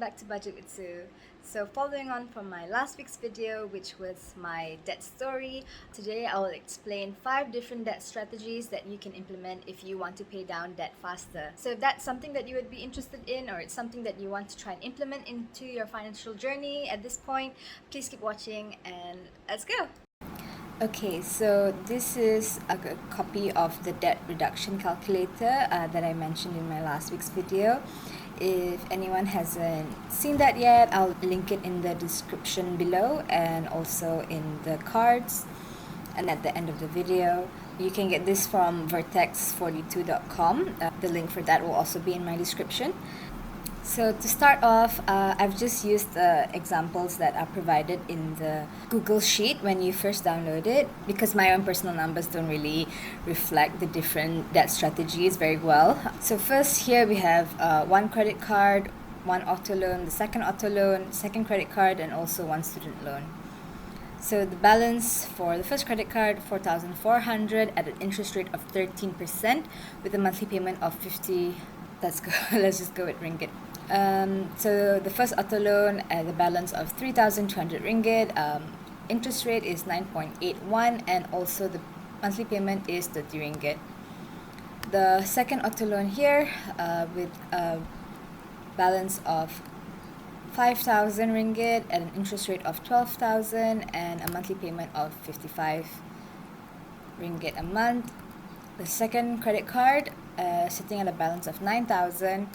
back to Budget with Sue. So following on from my last week's video, which was my debt story, today I will explain 5 different debt strategies that you can implement if you want to pay down debt faster. So if that's something that you would be interested in, or it's something that you want to try and implement into your financial journey at this point, please keep watching and let's go! Okay, so this is a copy of the debt reduction calculator that I mentioned in my last week's video. If anyone hasn't seen that yet, I'll link it in the description below and also in the cards and at the end of the video. You can get this from vertex42.com. The link for that will also be in my description. So to start off, I've just used the examples that are provided in the Google Sheet when you first download it, because my own personal numbers don't really reflect the different debt strategies very well. So first here we have one credit card, one auto loan, the second auto loan, second credit card, and also one student loan. So the balance for the first credit card, $4,400 at an interest rate of 13% with a monthly payment of 50. Let's go. Let's just go with ringgit. So the first auto loan at the balance of 3,200 ringgit. Interest rate is 9.81, and also the monthly payment is 30 ringgit. The second auto loan here with a balance of 5,000 ringgit at an interest rate of 12,000 and a monthly payment of 55 ringgit a month. The second credit card sitting at a balance of 9,000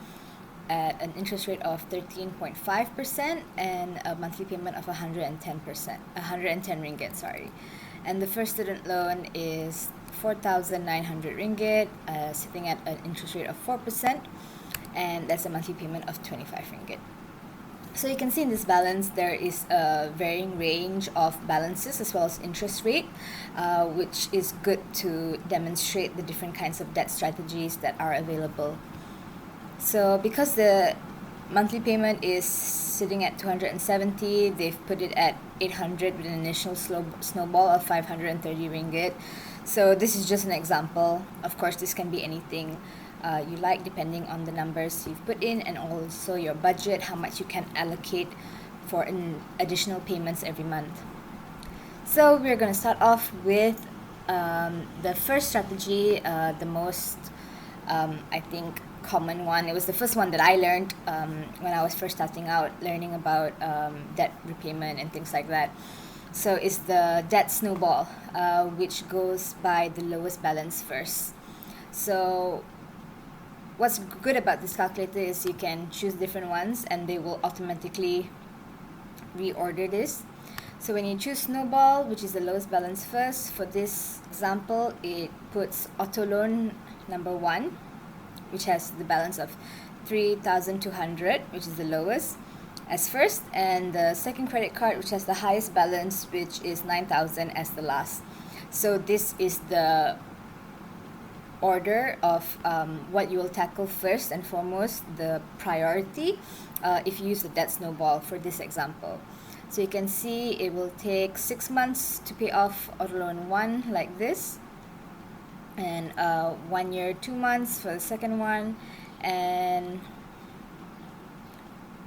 at an interest rate of 13.5% and a monthly payment of 110 ringgit, sorry. And the first student loan is 4,900 ringgit sitting at an interest rate of 4%, and that's a monthly payment of 25 ringgit. So you can see in this balance there is a varying range of balances as well as interest rate, which is good to demonstrate the different kinds of debt strategies that are available. So because the monthly payment is sitting at 270, they've put it at 800 with an initial snowball of 530 ringgit. So this is just an example. Of course, this can be anything you like depending on the numbers you've put in and also your budget, how much you can allocate for additional payments every month. So we're going to start off with the first strategy, the most I think common one. It was the first one that I learned when I was first starting out learning about debt repayment and things like that. So it's the debt snowball, which goes by the lowest balance first. So what's good about this calculator is you can choose different ones and they will automatically reorder this. So when you choose snowball, which is the lowest balance first, for this example it puts auto loan number 1, which has the balance of 3,200, which is the lowest, as first, and the second credit card, which has the highest balance, which is 9,000, as the last. So this is the order of what you will tackle first and foremost, the priority, if you use the debt snowball for this example. So you can see it will take 6 months to pay off auto loan 1 like this, and 1 year 2 months for the second one, and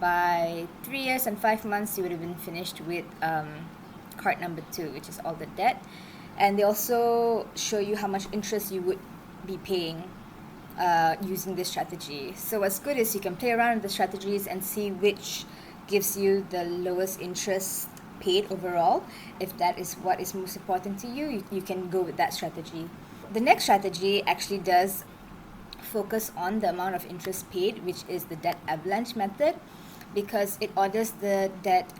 by 3 years and 5 months you would have been finished with card number 2, which is all the debt. And they also show you how much interest you would be paying using this strategy. So what's good is you can play around with the strategies and see which gives you the lowest interest paid overall. If that is what is most important to you, you can go with that strategy. The next strategy actually does focus on the amount of interest paid, which is the debt avalanche method, because it orders the debt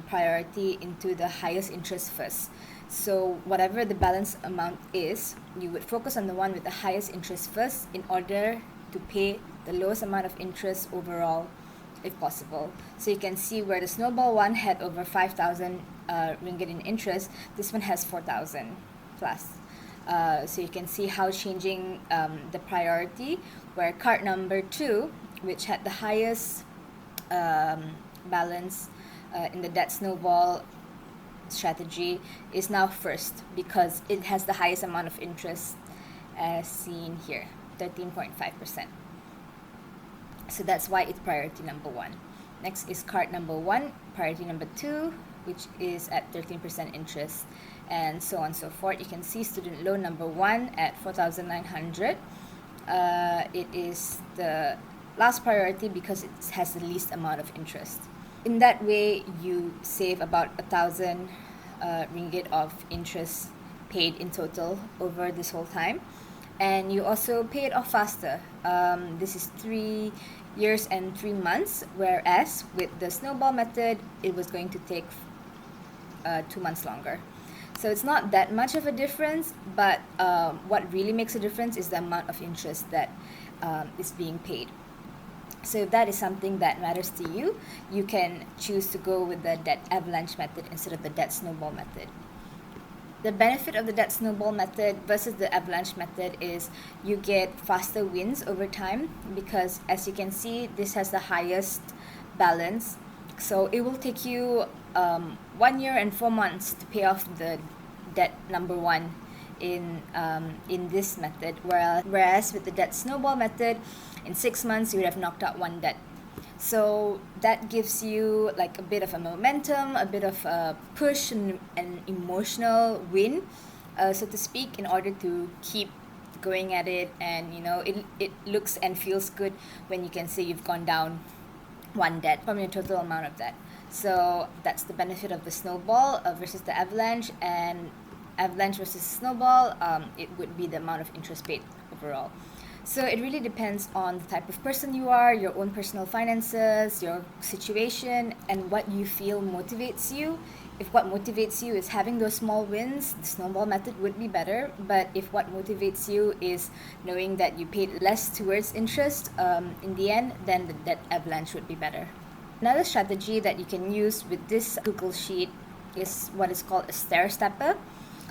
priority into the highest interest first. So whatever the balance amount is, you would focus on the one with the highest interest first in order to pay the lowest amount of interest overall if possible. So you can see where the snowball one had over 5,000 ringgit in interest, this one has 4,000 plus. So you can see how changing the priority, where card number 2, which had the highest balance in the debt snowball strategy, is now first because it has the highest amount of interest as seen here, 13.5%. So that's why it's priority number 1. Next is card number 1, priority number 2, which is at 13% interest, and so on and so forth. You can see student loan number 1 at 4,900. It is the last priority because it has the least amount of interest. In that way, you save about 1,000 ringgit of interest paid in total over this whole time, and you also pay it off faster. This is 3 years and 3 months, whereas with the snowball method it was going to take 2 months longer. So it's not that much of a difference, but what really makes a difference is the amount of interest that is being paid. So if that is something that matters to you, you can choose to go with the debt avalanche method instead of the debt snowball method. The benefit of the debt snowball method versus the avalanche method is you get faster wins over time, because as you can see, this has the highest balance. So it will take you 1 year and 4 months to pay off the debt number 1 in this method, whereas with the debt snowball method, in 6 months you would have knocked out one debt. So that gives you like a bit of a momentum, a bit of a push, and an emotional win, so to speak, in order to keep going at it. And it looks and feels good when you can say you've gone down one debt from your total amount of debt. So that's the benefit of the snowball versus the avalanche. And avalanche versus snowball, it would be the amount of interest paid overall. So it really depends on the type of person you are, your own personal finances, your situation, and what you feel motivates you. If what motivates you is having those small wins, the snowball method would be better. But if what motivates you is knowing that you paid less towards interest in the end, then the debt avalanche would be better. Another strategy that you can use with this Google Sheet is what is called a stair stepper.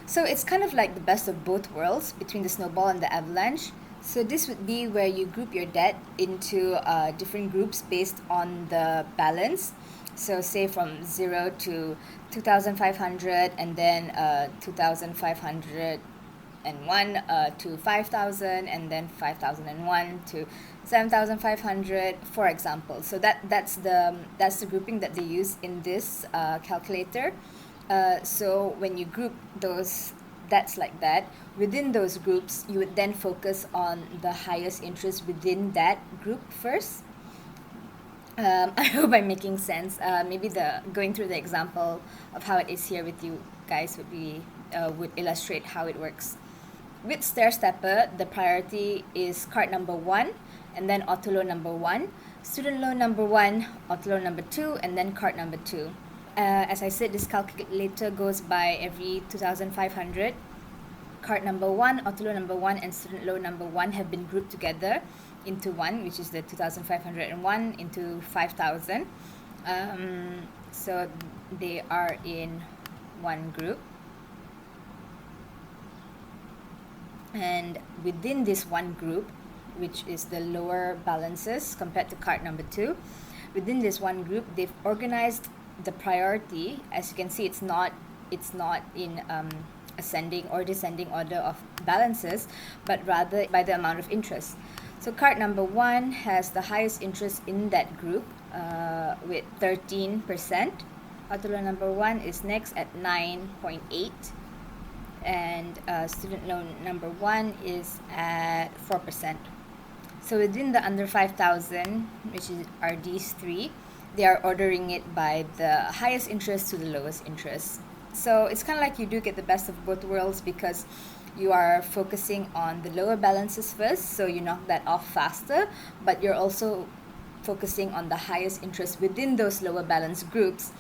So it's kind of like the best of both worlds between the snowball and the avalanche. So this would be where you group your debt into different groups based on the balance. So say from 0 to 2,500, and then 2,501 to 5,000, and then 5,001 to 7,500, for example. So that's the grouping that they use in this calculator. So when you group those debts like that, within those groups, you would then focus on the highest interest within that group first. I hope I'm making sense. Maybe going through the example of how it is here with you guys would illustrate how it works. With stair stepper, the priority is card number 1, and then auto loan number 1, student loan number 1, auto loan number 2, and then card number 2. As I said, this calculator goes by every 2,500. Card number 1, auto loan number 1, and student loan number 1 have been grouped together into one, which is the 2,501 into 5,000. So they are in one group. And within this one group, which is the lower balances compared to card number 2, within this one group, they've organized the priority. As you can see, it's not in ascending or descending order of balances, but rather by the amount of interest. So card number 1 has the highest interest in that group with 13%. Auto loan number 1 is next at 9.8, and student loan number 1 is at 4%. So within the under 5,000, which are these three, they are ordering it by the highest interest to the lowest interest. So it's kind of like you do get the best of both worlds, because you are focusing on the lower balances first, so you knock that off faster, but you're also focusing on the highest interest within those lower balance groups,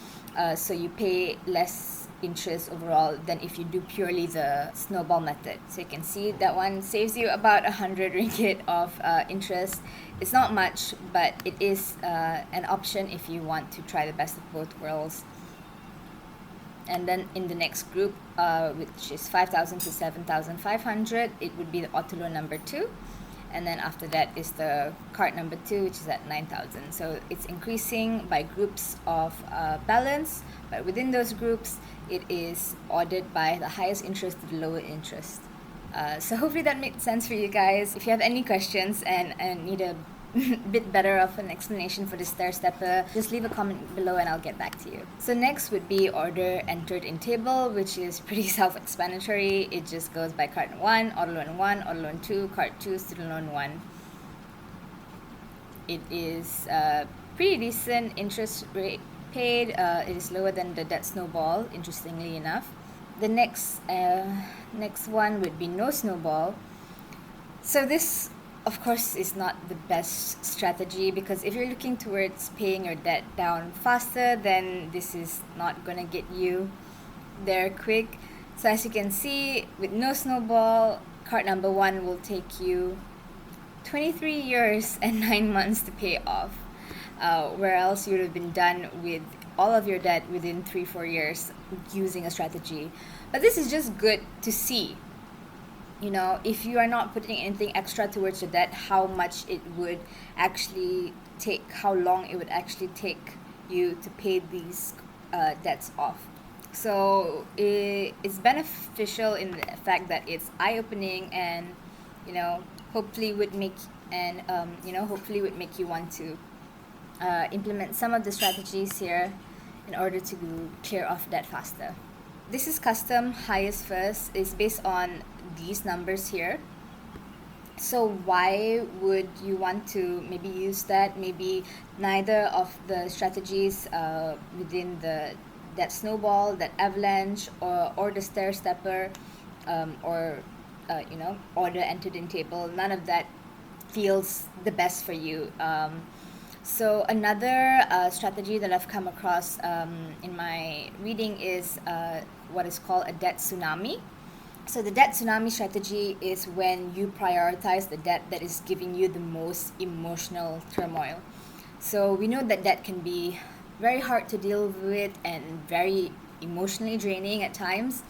so you pay less interest overall than if you do purely the snowball method. So you can see that one saves you about 100 ringgit of interest. It's not much, but it is an option if you want to try the best of both worlds. And then in the next group, which is 5,000 to 7,500, it would be the auto loan number 2. And then after that is the card number 2, which is at 9,000. So it's increasing by groups of balance, but within those groups, it is ordered by the highest interest to the lower interest. So hopefully that made sense for you guys. If you have any questions and need a bit better of an explanation for the stair stepper, just leave a comment below and I'll get back to you. So next would be order entered in table, which is pretty self-explanatory. It just goes by card 1, auto loan 1, auto loan 2, card 2, student loan 1. It is pretty decent interest rate paid. It is lower than the debt snowball, interestingly enough. The next one would be no snowball. So this, of course, is not the best strategy, because if you're looking towards paying your debt down faster, then this is not gonna get you there quick. So as you can see, with no snowball, card number 1 will take you 23 years and 9 months to pay off, where else you would have been done with all of your debt within 3-4 years using a strategy. But this is just good to see, you know, if you are not putting anything extra towards your debt, how much it would actually take, how long it would actually take you to pay these debts off. So it's beneficial in the fact that it's eye-opening, and hopefully would make you want to implement some of the strategies here in order to clear off debt faster. This is custom highest first. It's based on these numbers here. So why would you want to maybe use that? Maybe neither of the strategies within the that snowball, that avalanche, or the stair stepper, or order entered in table, none of that feels the best for you. So another strategy that I've come across in my reading is what is called a debt tsunami. So the debt tsunami strategy is when you prioritize the debt that is giving you the most emotional turmoil. So we know that debt can be very hard to deal with and very emotionally draining at times.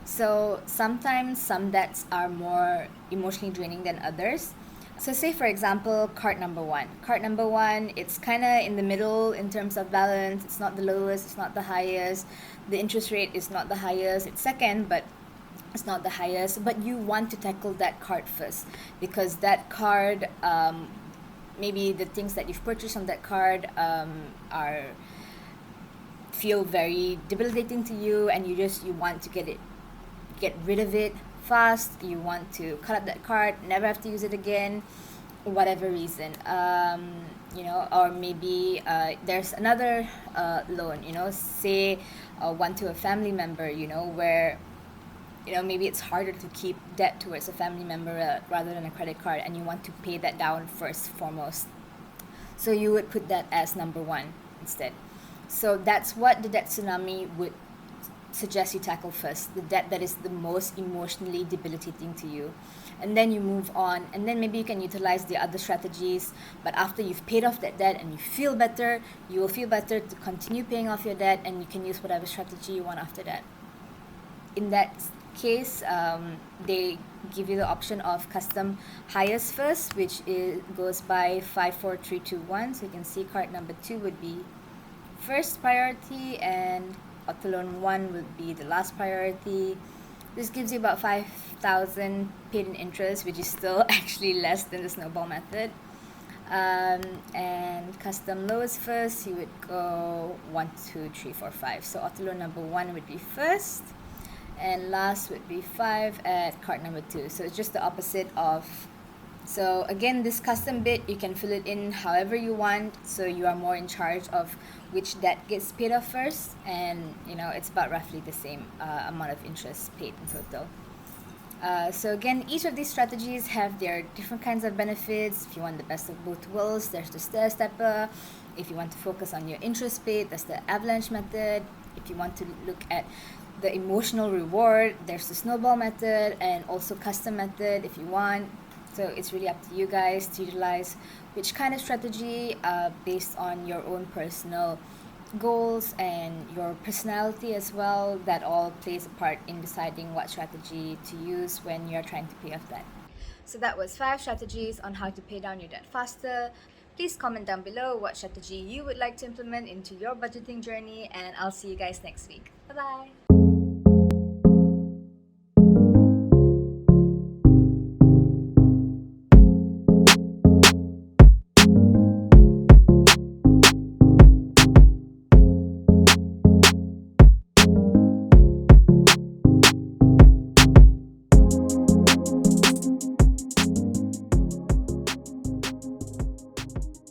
So sometimes some debts are more emotionally draining than others. So say for example, card number 1. Card number 1, it's kind of in the middle in terms of balance. It's not the lowest, it's not the highest. The interest rate is not the highest. It's second, but it's not the highest. But you want to tackle that card first, because that card, maybe the things that you've purchased on that card feel very debilitating to you, and you want to get rid of it fast. You want to cut up that card, never have to use it again, whatever reason. Or maybe there's another loan, say one to a family member, where maybe it's harder to keep debt towards a family member rather than a credit card, and you want to pay that down first foremost. So you would put that as number 1 instead. So that's what the debt tsunami would suggest you tackle first, the debt that is the most emotionally debilitating to you. And then you move on, and then maybe you can utilize the other strategies. But after you've paid off that debt and you feel better, you will feel better to continue paying off your debt, and you can use whatever strategy you want after that. In that case, they give you the option of custom highest first, which goes by 5, 4, 3, 2, 1. So you can see card number 2 would be first priority, and auto loan 1 would be the last priority. This gives you about 5,000 paid in interest, which is still actually less than the snowball method. And custom lowest first, you would go 1, 2, 3, 4, 5. So auto loan number 1 would be first, and last would be 5 at card number 2. So it's just the opposite of. So again, this custom bit, you can fill it in however you want, so you are more in charge of which debt gets paid off first, and it's about roughly the same amount of interest paid in total. So again, each of these strategies have their different kinds of benefits. If you want the best of both worlds, there's the stair stepper. If you want to focus on your interest paid, that's the avalanche method. If you want to look at the emotional reward, there's the snowball method, and also custom method if you want. So it's really up to you guys to utilize which kind of strategy based on your own personal goals and your personality as well. That all plays a part in deciding what strategy to use when you're trying to pay off debt. So that was 5 strategies on how to pay down your debt faster. Please comment down below what strategy you would like to implement into your budgeting journey, and I'll see you guys next week. Bye-bye!